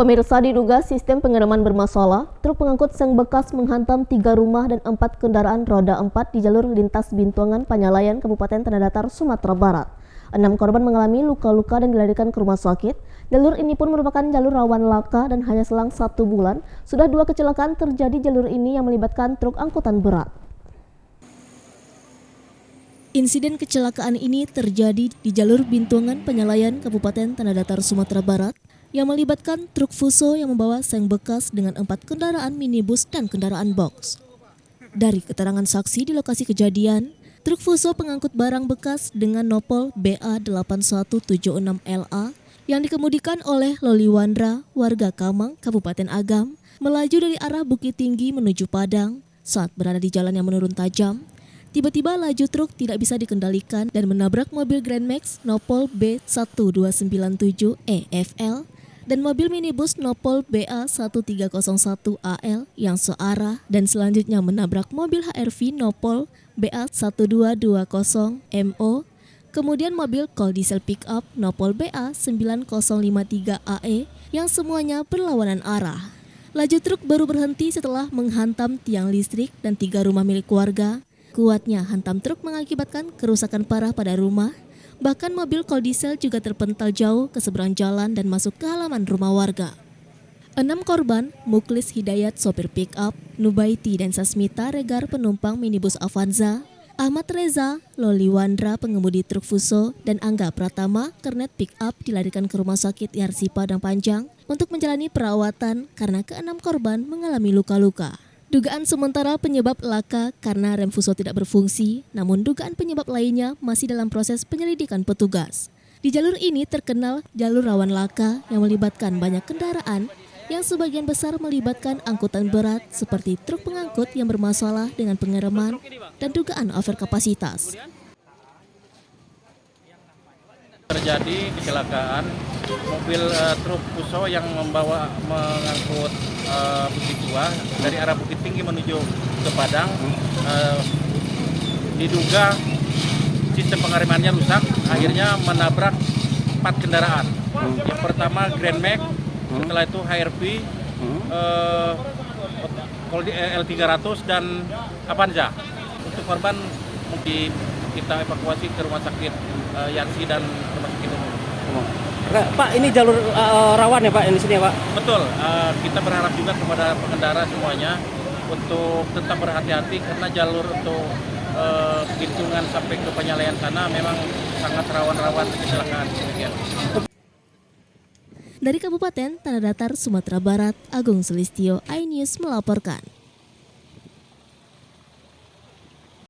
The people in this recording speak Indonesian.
Pemirsa, diduga sistem pengereman bermasalah, truk pengangkut seng bekas menghantam 3 rumah dan 4 kendaraan roda 4 di jalur lintas Bintuangan, Panyalayan, Kabupaten Tanah Datar, Sumatera Barat. 6 korban mengalami luka-luka dan dilarikan ke rumah sakit. Jalur ini pun merupakan jalur rawan laka dan hanya selang 1 bulan, sudah 2 kecelakaan terjadi jalur ini yang melibatkan truk angkutan berat. Insiden kecelakaan ini terjadi di jalur Bintuangan, Panyalayan, Kabupaten Tanah Datar, Sumatera Barat, yang melibatkan truk Fuso yang membawa seng bekas dengan 4 kendaraan minibus dan kendaraan box. Dari keterangan saksi di lokasi kejadian, truk Fuso pengangkut barang bekas dengan nopol BA8176LA yang dikemudikan oleh Loli Wandra, warga Kamang, Kabupaten Agam, melaju dari arah Bukit Tinggi menuju Padang. Saat berada di jalan yang menurun tajam, tiba-tiba laju truk tidak bisa dikendalikan dan menabrak mobil Grand Max nopol B1297EFL dan mobil minibus nopol BA1301AL yang searah dan selanjutnya menabrak mobil HRV nopol BA1220MO, kemudian mobil kol diesel pick-up nopol BA9053AE yang semuanya berlawanan arah. Laju truk baru berhenti setelah menghantam tiang listrik dan 3 rumah milik warga. Kuatnya hantam truk mengakibatkan kerusakan parah pada rumah. Bahkan mobil kol diesel juga terpental jauh ke seberang jalan dan masuk ke halaman rumah warga. 6 korban, Muklis Hidayat sopir pick-up, Nubaiti dan Sasmita Regar penumpang minibus Avanza, Ahmad Reza, Loli Wandra pengemudi truk Fuso, dan Angga Pratama kernet pick-up dilarikan ke rumah sakit IRC Padang Panjang untuk menjalani perawatan karena ke-6 korban mengalami luka-luka. Dugaan sementara penyebab laka karena rem Fuso tidak berfungsi, namun dugaan penyebab lainnya masih dalam proses penyelidikan petugas. Di jalur ini terkenal jalur rawan laka yang melibatkan banyak kendaraan yang sebagian besar melibatkan angkutan berat seperti truk pengangkut yang bermasalah dengan pengereman dan dugaan overkapasitas. Terjadi kecelakaan mobil truk Fuso yang mengangkut bukit tua dari arah Bukit Tinggi menuju ke Padang. Diduga sistem pengeremannya rusak, akhirnya menabrak 4 kendaraan. Yang pertama Grand Max, setelah itu HRV, L300 dan Avanza. Untuk korban mungkin kita evakuasi ke rumah sakit Yansi dan rumah sakit umum. Pak, ini jalur rawan ya Pak, ini sini ya Pak? Betul, kita berharap juga kepada pengendara semuanya untuk tetap berhati-hati karena jalur untuk Bintuangan sampai ke Panyalayan sana memang sangat rawan-rawan kecelakaan. Dari Kabupaten Tanah Datar, Sumatera Barat, Agung Sulistyo, iNews melaporkan.